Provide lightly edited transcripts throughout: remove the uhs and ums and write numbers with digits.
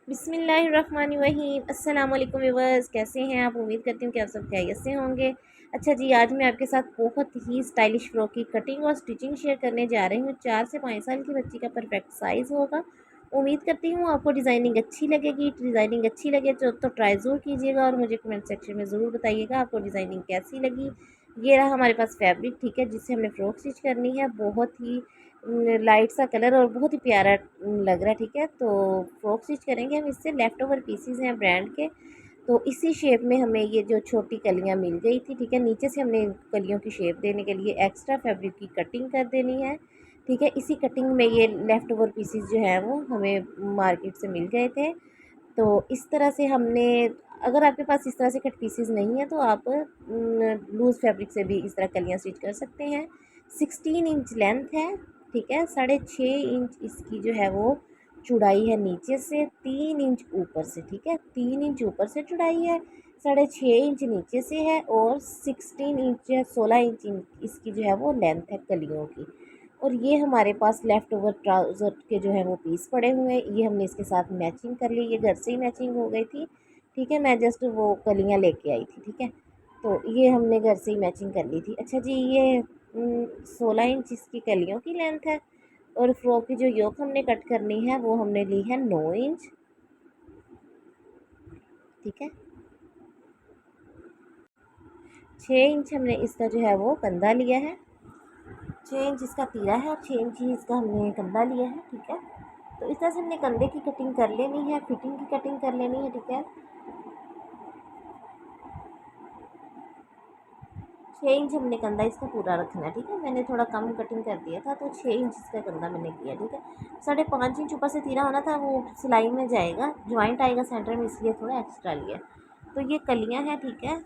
बिस्मिल्लाहिर्रहमानिर्रहीम। अस्सलाम वालेकुम व्यूअर्स, कैसे हैं आप? उम्मीद करती हूँ कि आप सब खैरियत से होंगे। अच्छा जी, आज मैं आपके साथ बहुत ही स्टाइलिश फ्रॉक की कटिंग और स्टिचिंग शेयर करने जा रही हूँ। 4 से 5 साल की बच्ची का परफेक्ट साइज़ होगा। उम्मीद करती हूँ आपको डिज़ाइनिंग अच्छी लगेगी। डिज़ाइनिंग अच्छी लगे तो ट्राई ज़रूर कीजिएगा और मुझे कमेंट सेक्शन में ज़रूर बताइएगा आपको डिज़ाइनिंग कैसी लगी। ये रहा हमारे पास फैब्रिक, ठीक है, जिससे हमने फ़्रॉक स्टिच करनी है। बहुत ही लाइट सा कलर और बहुत ही प्यारा लग रहा है, ठीक है। तो फ्रॉक स्टिच करेंगे हम इससे। लेफ़्ट ओवर पीसीज हैं ब्रांड के। तो इसी शेप में हमें ये जो छोटी कलियां मिल गई थी, ठीक है, नीचे से हमने कलियों की शेप देने के लिए एक्स्ट्रा फैब्रिक की कटिंग कर देनी है, ठीक है। इसी कटिंग में ये लेफ़्ट ओवर पीसीज जो है वो हमें मार्केट से मिल गए थे। तो इस तरह से हमने, अगर आपके पास इस तरह से कट पीसीज नहीं है तो आप लूज़ फैब्रिक से भी इस तरह कलियां स्टिच कर सकते हैं। 16 इंच लेंथ है, ठीक है। 6.5 इंच इसकी जो है वो चौड़ाई है नीचे से, 3 इंच ऊपर से, ठीक है। 3 इंच ऊपर से चौड़ाई है, 6.5 इंच नीचे से है और 16 इंच है, 16 इंच इसकी जो है वो लेंथ है कलियों की। और ये हमारे पास लेफ़्ट ओवर ट्राउज़र के जो है वो पीस पड़े हुए हैं। ये हमने इसके साथ मैचिंग कर ली, ये घर से ही मैचिंग हो गई थी, ठीक है। मैं जस्ट वो कलियाँ लेके आई थी, ठीक है। तो ये हमने घर से ही मैचिंग कर ली थी। अच्छा जी, ये 16 इंच इसकी कलियों की लेंथ है और फ्रॉक की जो योक हमने कट करनी है वो हमने ली है 9 इंच, ठीक है। 6 इंच हमने इसका जो है वो कंधा लिया है, 6 इंच इसका तीरा है और 6 इंच ही इसका हमने कंधा लिया है, ठीक है। तो इस तरह से हमने कंधे की कटिंग कर लेनी है, फिटिंग की कटिंग कर लेनी है, ठीक है। 6 इंच हमने कंधा इसका पूरा रखना है, ठीक है। मैंने थोड़ा कम कटिंग कर दिया था तो 6 इंच इसका कंधा मैंने किया, ठीक है। 5.5 इंच ऊपर से तीरा होना था, वो सिलाई में जाएगा, ज्वाइंट आएगा सेंटर में, इसलिए थोड़ा एक्स्ट्रा लिया। तो ये कलियाँ हैं, ठीक है।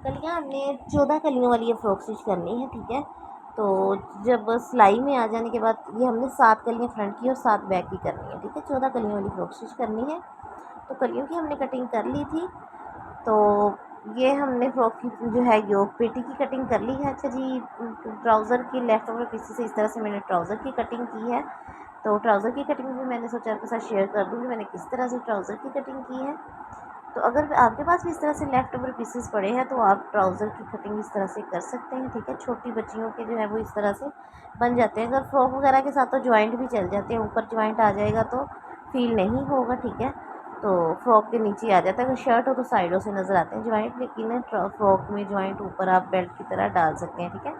कलियाँ हमने 14 कलियों वाली ये फ्रॉक स्टिच करनी है, ठीक है। तो जब सिलाई में आ जाने के बाद ये हमने 7 कलियाँ फ्रंट की और 7 बैक की करनी है, ठीक है। 14 कलियों वाली फ्रॉक स्टिच करनी है। तो कलियों की हमने कटिंग कर ली थी। तो ये हमने फ्रॉक की जो है योक पेटी की कटिंग कर ली है। अच्छा जी, ट्राउज़र की लेफ़्ट ओवर पीछे से इस तरह से मैंने ट्राउज़र की कटिंग की है। तो ट्राउज़र की कटिंग भी मैंने सोचा आपके साथ शेयर कर दूँगी मैंने किस तरह से ट्राउज़र की कटिंग की है। तो अगर आपके पास भी इस तरह से लेफ़्ट ओवर पीसेस पड़े हैं तो आप ट्राउज़र की कटिंग इस तरह से कर सकते हैं, ठीक है। छोटी बच्चियों के जो है वो इस तरह से बन जाते हैं। अगर फ्रॉक वगैरह के साथ तो जॉइंट भी चल जाते हैं, ऊपर जॉइंट आ जाएगा तो फ़ील नहीं होगा, ठीक है। तो फ्रॉक के नीचे आ जाता है। अगर शर्ट हो तो साइडों से नज़र आते हैं जॉइंट, लेकिन फ्रॉक में जॉइंट ऊपर आप बेल्ट की तरह डाल सकते हैं, ठीक है।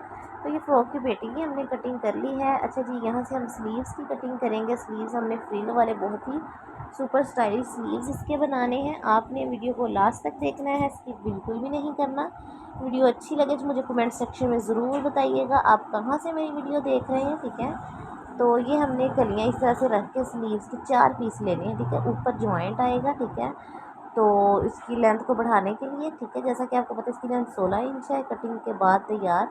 तो ये फ्रॉक की पेटी की हमने कटिंग कर ली है। अच्छा जी, यहाँ से हम स्लीव्स की कटिंग करेंगे। स्लीव्स हमने फ्रिल वाले बहुत ही सुपर स्टाइलिश स्लीव्स इसके बनाने हैं। आपने वीडियो को लास्ट तक देखना है, स्किप बिल्कुल भी नहीं करना। वीडियो अच्छी लगे तो मुझे कमेंट सेक्शन में ज़रूर बताइएगा आप कहाँ से मेरी वीडियो देख रहे हैं, ठीक है। तो ये हमने कलियाँ इस तरह से रख के स्लीव्स के 4 पीस लेने हैं, ठीक है। ऊपर जॉइंट आएगा, ठीक है। तो इसकी लेंथ को बढ़ाने के लिए, ठीक है, जैसा कि आपको पता है इसकी लेंथ 16 इंच है कटिंग के बाद तैयार।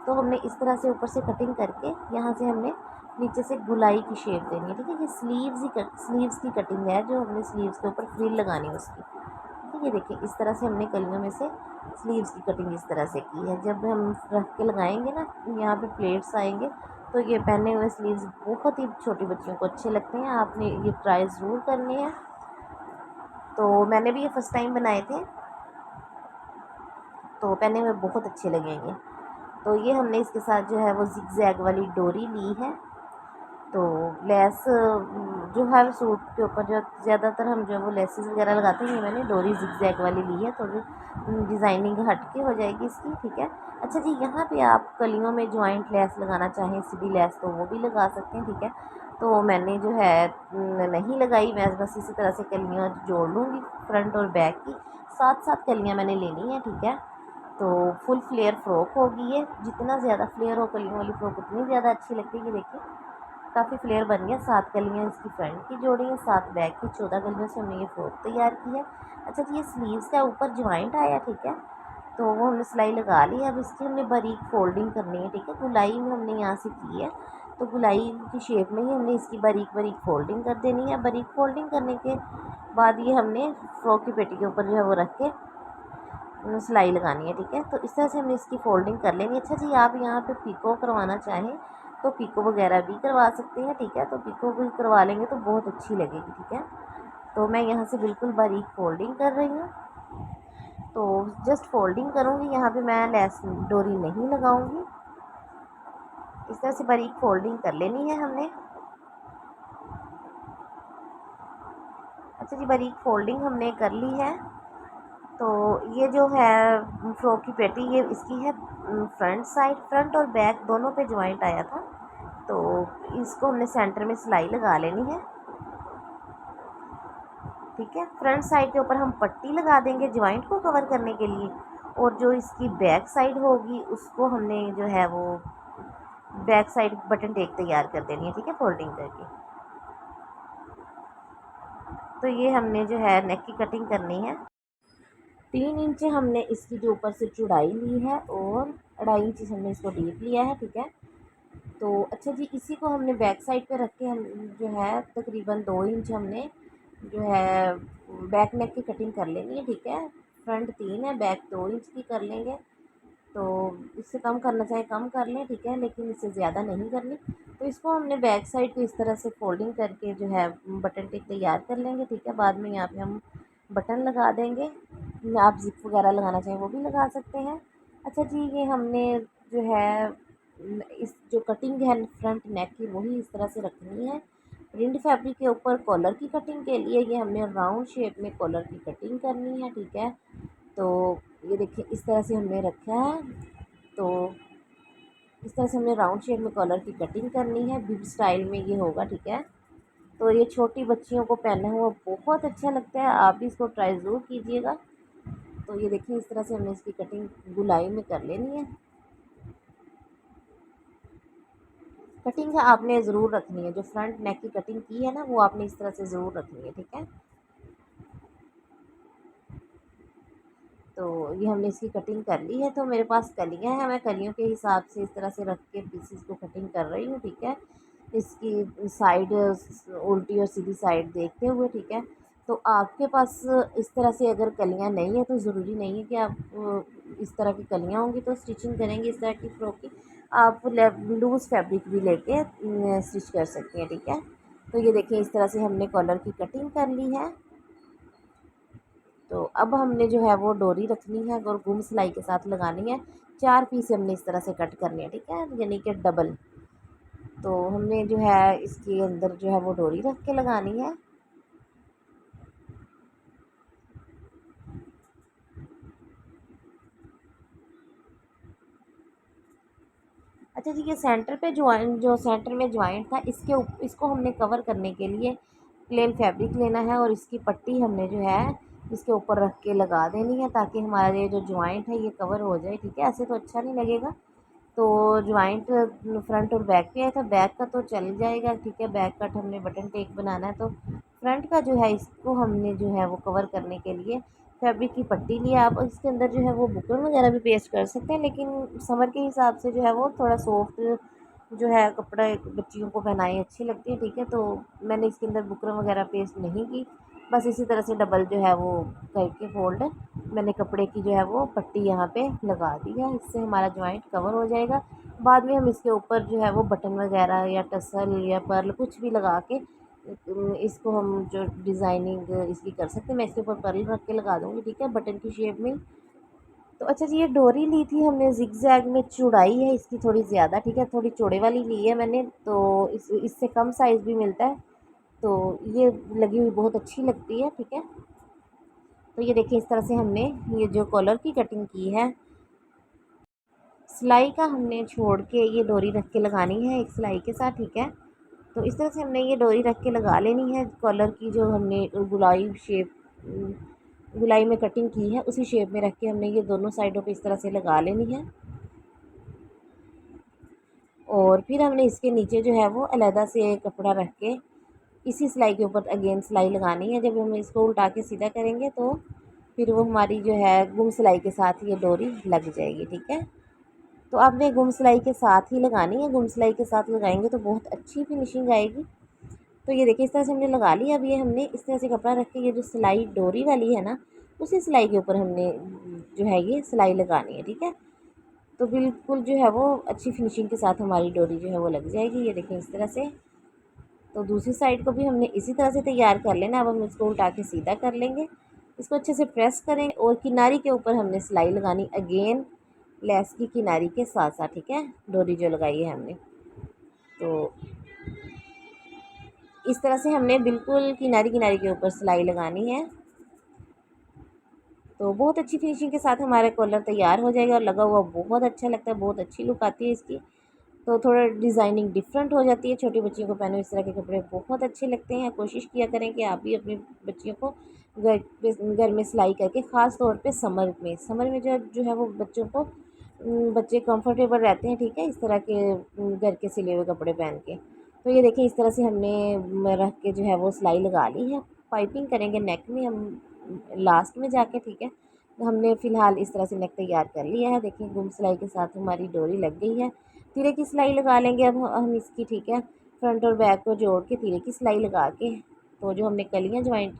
तो हमने इस तरह से ऊपर से कटिंग करके यहाँ से हमने नीचे से गुलाई की शेप देनी है, ठीक है। ये स्लीव्स की कटिंग है जो हमने स्लीव्स के ऊपर फ्रिल लगानी है उसकी, ठीक है। ये देखिए इस तरह से हमने कलियों में से स्लीव्स की कटिंग इस तरह से की है। जब हम रख के लगाएंगे ना, यहाँ पे प्लेट्स आएंगे तो ये पहने हुए स्लीव्स बहुत ही छोटी बच्चियों को अच्छे लगते हैं। आपने ये ट्राई ज़रूर करने हैं। तो मैंने भी ये फ़र्स्ट टाइम बनाए थे तो पहने हुए बहुत अच्छे लगेंगे। तो ये हमने इसके साथ जो है वो ज़िग-ज़ैग वाली डोरी ली है। तो लेस जो हर सूट के ऊपर जो ज़्यादातर हम जो है वो लेसेस वगैरह लगाते हैं, ये मैंने डोरी ज़िग-ज़ैग वाली ली है। थोड़ी डिज़ाइनिंग हट के हो जाएगी इसकी, ठीक है। अच्छा जी, यहाँ पे आप कलियों में जॉइंट लेस लगाना चाहें, सीधी लेस, तो वो भी लगा सकते हैं, ठीक है। तो मैंने जो है नहीं लगाई, मैं बस इसी तरह से कलियाँ जोड़ लूँगी फ्रंट और बैक की। 7-7 कलियाँ मैंने लेनी है, ठीक है। तो फुल फ्लेयर फ्रॉक होगी ये। जितना ज़्यादा फ्लेयर हो कलियों वाली फ्रॉक उतनी ज़्यादा अच्छी लगती है। ये देखिए काफ़ी फ्लेयर बन गया। 7 कलियाँ इसकी फ्रंट की जोड़ी है, 7 बैक की, 14 कलियों से हमने ये फ्रॉक तैयार की है। अच्छा जी, ये स्लीव्स का ऊपर जॉइंट आया, ठीक है। तो वो हमने सिलाई लगा ली है। अब इसकी हमने बारीक फोल्डिंग करनी है, ठीक है। गुलाई में हमने यहाँ से की है तो गुलाई की शेप में ही हमने इसकी बारीक बारीक फोल्डिंग कर देनी है। बारीक फोल्डिंग करने के बाद ये हमने फ्रॉक की पेटी के ऊपर जो है वो रख के सिलाई लगानी है, ठीक है। तो इस तरह से हमने इसकी फोल्डिंग कर लेनी है। अच्छा जी, आप यहाँ पे पिको करवाना चाहें तो पिको वगैरह भी करवा सकते हैं, ठीक है। तो पिको भी करवा लेंगे तो बहुत अच्छी लगेगी, ठीक है। तो मैं यहाँ से बिल्कुल बारीक फोल्डिंग कर रही हूँ। तो जस्ट फोल्डिंग करूँगी, यहाँ पे मैं लेस डोरी नहीं लगाऊंगी। इस तरह से बारीक फोल्डिंग कर लेनी है हमने। अच्छा जी, बारीक फोल्डिंग हमने कर ली है। तो ये जो है फ्रॉक की पेटी, ये इसकी है फ्रंट साइड, फ्रंट और बैक दोनों पे ज्वाइंट आया था। तो इसको हमने सेंटर में सिलाई लगा लेनी है, ठीक है। फ्रंट साइड के ऊपर हम पट्टी लगा देंगे ज्वाइंट को कवर करने के लिए, और जो इसकी बैक साइड होगी उसको हमने जो है वो बैक साइड बटन टेक तैयार कर देनी है, ठीक है, फोल्डिंग करके। तो ये हमने जो है नेक की कटिंग करनी है। 3 इंच हमने इसकी जो ऊपर से चौड़ाई ली है और 2.5 इंच हमने इसको डीप लिया है, ठीक है। तो अच्छा जी, इसी को हमने बैक साइड पे रख के हम जो है तकरीबन 2 इंच हमने जो है बैक नेक की कटिंग कर लेनी है, ठीक है। फ्रंट 3 है, बैक 2 इंच की कर लेंगे। तो इससे कम करना चाहे कम कर लें, ठीक है, लेकिन इससे ज़्यादा नहीं करनी। तो इसको हमने बैक साइड को इस तरह से फोल्डिंग करके जो है बटन टिक तैयार कर लेंगे, ठीक है। बाद में यहाँ पे हम बटन लगा देंगे, आप जिप वगैरह लगाना चाहें वो भी लगा सकते हैं। अच्छा जी, ये हमने जो है इस जो कटिंग है फ्रंट नेक की वही इस तरह से रखनी है। प्रिंट फैब्रिक के ऊपर कॉलर की कटिंग के लिए ये हमने राउंड शेप में कॉलर की कटिंग करनी है, ठीक है। तो ये देखिए इस तरह से हमने रखा है। तो इस तरह से हमने राउंड शेप में कॉलर की कटिंग करनी है, बिग स्टाइल में ये होगा, ठीक है। तो ये छोटी बच्चियों को पहना हुआ बहुत अच्छा लगता है, आप भी इसको ट्राई ज़रूर कीजिएगा। तो ये देखिए इस तरह से हमने इसकी कटिंग गुलाई में कर लेनी है। कटिंग है आपने ज़रूर रखनी है, जो फ्रंट नेक की कटिंग की है ना वो आपने इस तरह से ज़रूर रखनी है, ठीक है। तो ये हमने इसकी कटिंग कर ली है। तो मेरे पास कलियाँ हैं, मैं कलियों के हिसाब से इस तरह से रख के पीसीस को कटिंग कर रही हूँ, ठीक है। इसकी साइड उल्टी और सीधी साइड देखते हुए, ठीक है। तो आपके पास इस तरह से अगर कलियाँ नहीं है तो ज़रूरी नहीं है कि आप इस तरह की कलियाँ होंगी तो स्टिचिंग करेंगे इस तरह की फ्रॉक की। आप लूज़ फैब्रिक भी लेके स्टिच कर सकती हैं, ठीक है। तो ये देखिए इस तरह से हमने कॉलर की कटिंग कर ली है। तो अब हमने जो है वो डोरी रखनी है और गुम सिलाई के साथ लगानी है। 4 पीस हमने इस तरह से कट करने हैं, ठीक है, यानी कि डबल। तो हमने जो है इसके अंदर जो है वो डोरी रख के लगानी है। अच्छा जी, ये सेंटर पे जो सेंटर में ज्वाइंट था इसको हमने कवर करने के लिए प्लेन फैब्रिक लेना है और इसकी पट्टी हमने जो है इसके ऊपर रख के लगा देनी है, ताकि हमारा ये जो ज्वाइंट है ये कवर हो जाए, ठीक है। ऐसे तो अच्छा नहीं लगेगा। तो ज्वाइंट फ्रंट और बैक पे आया था, बैक का तो चल जाएगा, ठीक है। बैक कट हमने बटन टेक बनाना है, तो फ्रंट का जो है इसको हमने जो है वो कवर करने के लिए फैब्रिक की पट्टी लिया। आप इसके अंदर जो है वो बुकरम वगैरह भी पेस्ट कर सकते हैं, लेकिन समर के हिसाब से जो है वो थोड़ा सॉफ्ट जो है कपड़ा बच्चियों को पहनाई अच्छी लगती है, ठीक है। तो मैंने इसके अंदर बुकरम वगैरह पेस्ट नहीं की, बस इसी तरह से डबल जो है वो करके फोल्ड मैंने कपड़े की जो है वो पट्टी यहाँ पे लगा दी है। इससे हमारा जॉइंट कवर हो जाएगा। बाद में हम इसके ऊपर जो है वो बटन वगैरह या टसल या पर्ल कुछ भी लगा के इसको हम जो डिज़ाइनिंग इसकी कर सकते हैं। मैं इसके ऊपर पर्ल रख के लगा दूँगी, ठीक है, बटन की शेप में। तो अच्छा जी, ये डोरी ली थी हमने जिगजैग में, चौड़ाई है इसकी थोड़ी ज़्यादा, ठीक है, थोड़ी चौड़े वाली ली है मैंने। तो इससे कम साइज़ भी मिलता है, तो ये लगी हुई बहुत अच्छी लगती है, ठीक है। तो ये देखिए इस तरह से हमने ये जो कॉलर की कटिंग की है, सिलाई का हमने छोड़ के ये डोरी रख के लगानी है एक सिलाई के साथ, ठीक है। तो इस तरह से हमने ये डोरी रख के लगा लेनी है। कॉलर की जो हमने गुलाई में कटिंग की है उसी शेप में रख के हमने ये दोनों साइडों पे इस तरह से लगा लेनी है। और फिर हमने इसके नीचे जो है वो अलहदा से कपड़ा रख के इसी सिलाई के ऊपर अगेन सिलाई लगानी है। जब हम इसको उल्टा के सीधा करेंगे तो फिर वो हमारी जो है गुम सिलाई के साथ ये डोरी लग जाएगी, ठीक है। तो आपने गुम सिलाई के साथ ही लगानी है, गुम सिलाई के साथ लगाएंगे तो बहुत अच्छी फिनिशिंग आएगी। तो ये देखिए इस तरह से हमने लगा लिया। अब ये हमने इस तरह से कपड़ा रख के ये जो सिलाई डोरी वाली है ना, उसी सिलाई के ऊपर हमने जो है ये सिलाई लगानी है, ठीक है। तो बिल्कुल जो है वो अच्छी फिनिशिंग के साथ हमारी डोरी जो है वो लग जाएगी। ये देखें इस तरह से। तो दूसरी साइड को भी हमने इसी तरह से तैयार कर लेना। अब हम इसको उल्टा के सीधा कर लेंगे, इसको अच्छे से प्रेस करेंगे और किनारी के ऊपर हमने सिलाई लगानी अगेन लेस की किनारी के साथ साथ, ठीक है, डोरी जो लगाई है हमने। तो इस तरह से हमने बिल्कुल किनारी किनारी के ऊपर सिलाई लगानी है। तो बहुत अच्छी फिनिशिंग के साथ हमारा कॉलर तैयार हो जाएगा और लगा हुआ बहुत अच्छा लगता है, बहुत अच्छी लुक आती है इसकी। तो थोड़ा डिज़ाइनिंग डिफरेंट हो जाती है। छोटी बच्चियों को पहने इस तरह के कपड़े बहुत अच्छे लगते हैं। कोशिश किया करें कि आप भी अपनी बच्चियों को घर में सिलाई करके, ख़ास तौर पे समर में जो है वो बच्चों को बच्चे कंफर्टेबल रहते हैं, ठीक है, इस तरह के घर के सिले हुए कपड़े पहन के। तो ये देखिए इस तरह से हमने रख के जो है वो सिलाई लगा ली है। पाइपिंग करेंगे नेक में हम लास्ट में जाके, ठीक है। तो हमने फ़िलहाल इस तरह से नेक तैयार कर लिया है। देखिए गुम सिलाई के साथ हमारी डोरी लग गई है। तीरे की सिलाई लगा लेंगे अब हम इसकी, ठीक है। फ्रंट और बैक को जोड़ के तीरे की सिलाई लगा के, तो जो हमने कलियाँ ज्वाइंट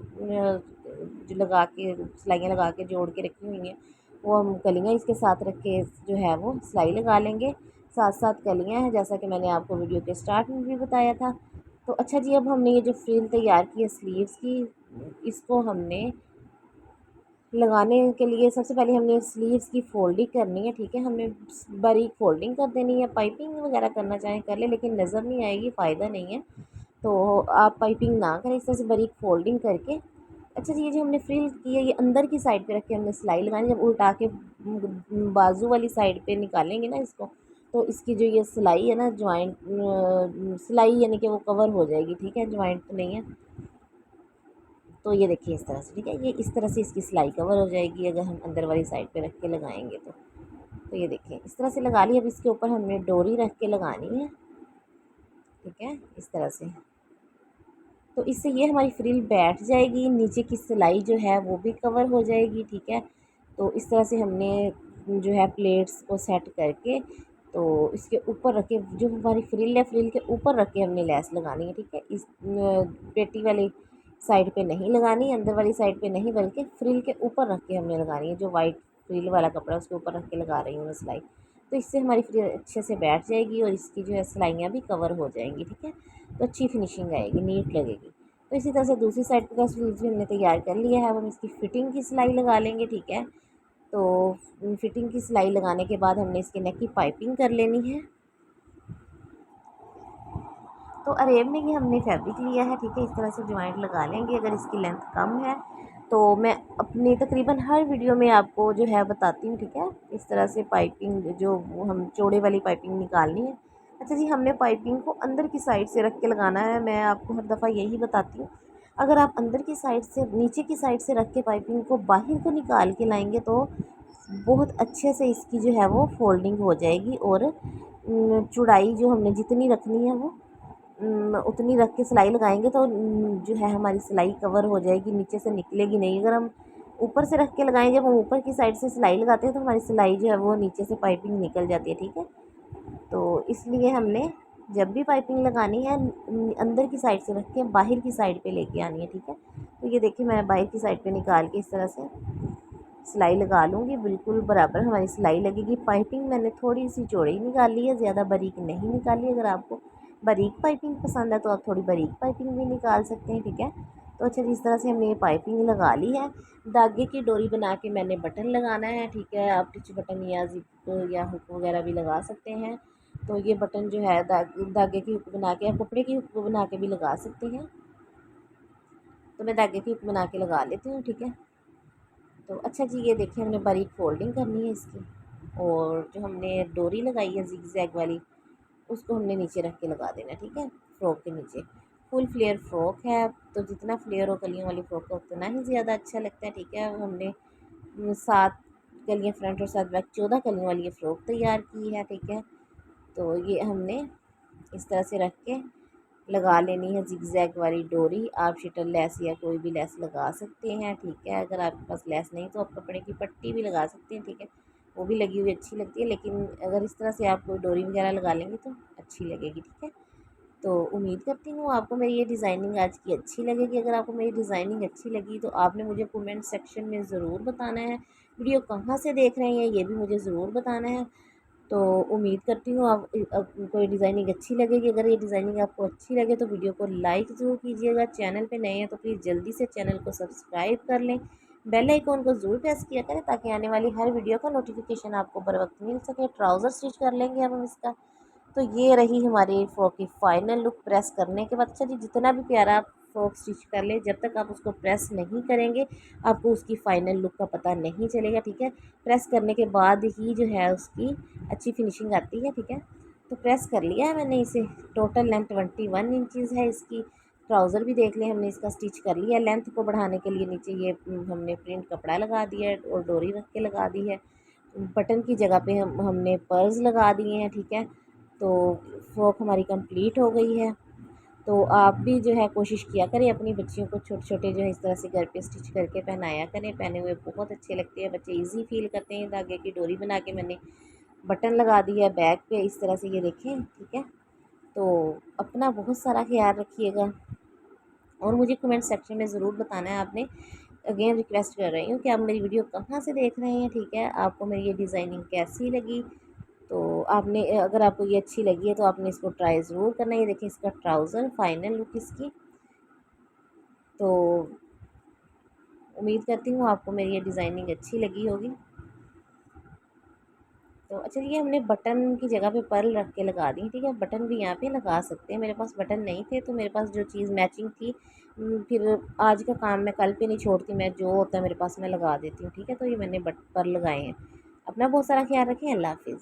जो लगा के सिलाइयाँ लगा के जोड़ के रखी हुई हैं, वो हम कलियाँ इसके साथ रख के जो है वो सिलाई लगा लेंगे। साथ साथ कलियाँ हैं, जैसा कि मैंने आपको वीडियो के स्टार्ट में भी बताया था। तो अच्छा जी, अब हमने ये जो फ्रिल तैयार की है स्लीव्स की, इसको हमने लगाने के लिए सबसे पहले हमने स्लीव्स की फ़ोल्डिंग करनी है, ठीक है। हमने बारीक फ़ोल्डिंग कर देनी है। पाइपिंग वगैरह करना चाहें कर ले, लेकिन नज़र नहीं आएगी, फ़ायदा नहीं है। तो आप पाइपिंग ना करें, इस तरह से बारीक फ़ोल्डिंग करके। अच्छा जी, ये जो हमने फ्रिल की है ये अंदर की साइड पे रख के हमने सिलाई लगानी। जब उल्टा के बाजू वाली साइड पे निकालेंगे ना इसको, तो इसकी जो ये सिलाई है ना जॉइंट सिलाई यानी कि वो कवर हो जाएगी, ठीक है, जॉइंट तो नहीं है। तो ये देखिए इस तरह से, ठीक है, ये इस तरह से इसकी सिलाई कवर हो जाएगी अगर हम अंदर वाली साइड पे रख के लगाएंगे तो ये देखिए इस तरह से लगा ली। अब इसके ऊपर हमने डोरी रख के लगानी है, ठीक है, इस तरह से। तो इससे ये हमारी फ्रिल बैठ जाएगी, नीचे की सिलाई जो है वो भी कवर हो जाएगी, ठीक है। तो इस तरह से हमने जो है प्लेट्स को सेट करके, तो इसके ऊपर रख के जो हमारी फ्रिल है, फ्रिल के ऊपर रख के हमने लेस लगानी है, ठीक है। इस पेटी वाली साइड पे नहीं लगानी, अंदर वाली साइड पे नहीं, बल्कि फ्रिल के ऊपर रख के हमने लगानी है। जो वाइट फ्रिल वाला कपड़ा है उसके ऊपर रख के लगा रही हूँ मैं सिलाई। तो इससे हमारी फ्रिल अच्छे से बैठ जाएगी और इसकी जो है सिलाइयाँ भी कवर हो जाएंगी, ठीक है। तो अच्छी फिनिशिंग आएगी, नीट लगेगी। तो इसी तरह से दूसरी साइड का स्लीव्स भी हमने तैयार कर लिया है। अब हम इसकी फ़िटिंग की सिलाई लगा लेंगे, ठीक है। तो फ़िटिंग की सिलाई लगाने के बाद हमने इसके नेक की पाइपिंग कर लेनी है। तो अरेब में ही हमने फैब्रिक लिया है, ठीक है, इस तरह से जॉइंट लगा लेंगे। अगर इसकी लेंथ कम है तो मैं अपनी तकरीबन हर वीडियो में आपको जो है बताती हूँ, ठीक है। इस तरह से पाइपिंग जो हम चौड़े वाली पाइपिंग निकालनी है। अच्छा जी, हमने पाइपिंग को अंदर की साइड से रख के लगाना है। मैं आपको हर दफ़ा यही बताती हूँ, अगर आप अंदर की साइड से, नीचे की साइड से रख के पाइपिंग को बाहर को निकाल के लाएंगे तो बहुत अच्छे से इसकी जो है वो फोल्डिंग हो जाएगी और चौड़ाई जो हमने जितनी रखनी है वो उतनी रख के सिलाई लगाएंगे तो जो है हमारी सिलाई कवर हो जाएगी, नीचे से निकलेगी नहीं। अगर हम ऊपर से रख के लगाएं, जब हम ऊपर की साइड से सिलाई लगाते हैं तो हमारी सिलाई जो है वो नीचे से पाइपिंग निकल जाती है, ठीक है। तो इसलिए हमने जब भी पाइपिंग लगानी है अंदर की साइड से रख के बाहर की साइड पे लेके आनी है, ठीक है। तो ये देखिए मैं बाहर की साइड पे निकाल के इस तरह से सिलाई लगा लूँगी, बिल्कुल बराबर हमारी सिलाई लगेगी। पाइपिंग मैंने थोड़ी सी चौड़ी निकाली है, ज़्यादा बारीक नहीं निकाली। अगर आपको बारीक पाइपिंग पसंद है तो आप थोड़ी बारीक पाइपिंग भी निकाल सकते हैं, ठीक है। तो अच्छा जिस तरह से हमने ये पाइपिंग लगा ली है, धागे की डोरी बना के मैंने बटन लगाना है, ठीक है। आप टिच बटन या जिप या हुक वगैरह भी लगा सकते हैं। तो ये बटन जो है धागे की हुक बना के या कपड़े की हुक बना के भी लगा सकते हैं। तो मैं धागे की हुक बना के लगा लेती हूँ, ठीक है। तो अच्छा जी, ये देखिए हमने बारीक फोल्डिंग करनी है इसकी, और जो हमने डोरी लगाई है जिग जैग वाली उसको हमने नीचे रख के लगा देना, ठीक है, फ्रॉक के नीचे। फुल फ्लेयर फ्रॉक है, तो जितना फ्लेयर हो कलियों वाली फ्रॉक का उतना ही ज़्यादा अच्छा लगता है, ठीक है। हमने 7 कलियाँ फ्रंट और 7 बैक, 14 कलियों वाली ये फ़्रॉक तैयार की है, ठीक है। तो ये हमने इस तरह से रख के लगा लेनी है जिगजैग वाली डोरी। आप शटल लेस या कोई भी लेस लगा सकते हैं, ठीक है। अगर आपके पास लेस नहीं तो आप कपड़े की पट्टी भी लगा सकते हैं, ठीक है, वो भी लगी हुई अच्छी लगती है। लेकिन अगर इस तरह से आप कोई डोरी वगैरह लगा लेंगे तो अच्छी लगेगी, ठीक है। तो उम्मीद करती हूँ आपको मेरी ये डिज़ाइनिंग आज की अच्छी लगेगी। अगर आपको मेरी डिज़ाइनिंग अच्छी लगी तो आपने मुझे कमेंट सेक्शन में ज़रूर बताना है। वीडियो कहाँ से देख रहे हैं ये भी मुझे ज़रूर बताना है। तो उम्मीद करती हूँ आप आपको ये डिज़ाइनिंग अच्छी लगेगी। अगर ये डिज़ाइनिंग आपको अच्छी लगे तो वीडियो को लाइक ज़रूर कीजिएगा। चैनल पे नए हैं तो प्लीज़ जल्दी से चैनल को सब्सक्राइब कर लें। बेल आइकॉन को ज़रूर प्रेस किया करें ताकि आने वाली हर वीडियो का नोटिफिकेशन आपको बर वक्त मिल सके। ट्राउज़र स्टिच कर लेंगे अब हम इसका। तो ये रही हमारी फ्रॉक की फ़ाइनल लुक प्रेस करने के बाद। अच्छा जी, जितना भी प्यारा आप फ्रॉक स्टिच कर ले, जब तक आप उसको प्रेस नहीं करेंगे आपको उसकी फ़ाइनल लुक का पता नहीं चलेगा, ठीक है। प्रेस करने के बाद ही जो है उसकी अच्छी फिनिशिंग आती है, ठीक है। तो प्रेस कर लिया है मैंने इसे। टोटल लेंथ 21 इंचज़ है इसकी। ट्राउज़र भी देख लें, हमने इसका स्टिच कर लिया। लेंथ को बढ़ाने के लिए नीचे ये हमने प्रिंट कपड़ा लगा दिया है और डोरी रख के लगा दी है। बटन की जगह पे हमने पर्ल्स लगा दिए हैं, ठीक है। तो फ्रॉक हमारी कंप्लीट हो गई है। तो आप भी जो है कोशिश किया करें, अपनी बच्चियों को छोटे छोटे जो है इस तरह से घर पे स्टिच करके पहनाया करें। पहने हुए बहुत अच्छे लगते हैं, बच्चे इजी फील करते हैं। धागे की डोरी बना के मैंने बटन लगा दिया है बैक पे, इस तरह से ये देखें, ठीक है। तो अपना बहुत सारा ख्याल रखिएगा और मुझे कमेंट सेक्शन में ज़रूर बताना है। आपने अगेन रिक्वेस्ट कर रही हूँ कि आप मेरी वीडियो कहाँ से देख रहे हैं, ठीक है। आपको मेरी ये डिज़ाइनिंग कैसी लगी। तो आपने अगर आपको ये अच्छी लगी है तो आपने इसको ट्राई ज़रूर करना है। ये देखिए इसका ट्राउज़र फाइनल लुक इसकी। तो उम्मीद करती हूँ आपको मेरी ये डिज़ाइनिंग अच्छी लगी होगी। तो चलिए, हमने बटन की जगह पे पर्ल रख के लगा दी, ठीक है। बटन भी यहाँ पे लगा सकते हैं। मेरे पास बटन नहीं थे तो मेरे पास जो चीज़ मैचिंग थी, फिर आज का काम मैं कल पे नहीं छोड़ती, मैं जो होता है मेरे पास मैं लगा देती हूँ, ठीक है। तो ये मैंने पर्ल लगाए हैं। अपना बहुत सारा ख्याल रखें। अल्लाह हाफिज़।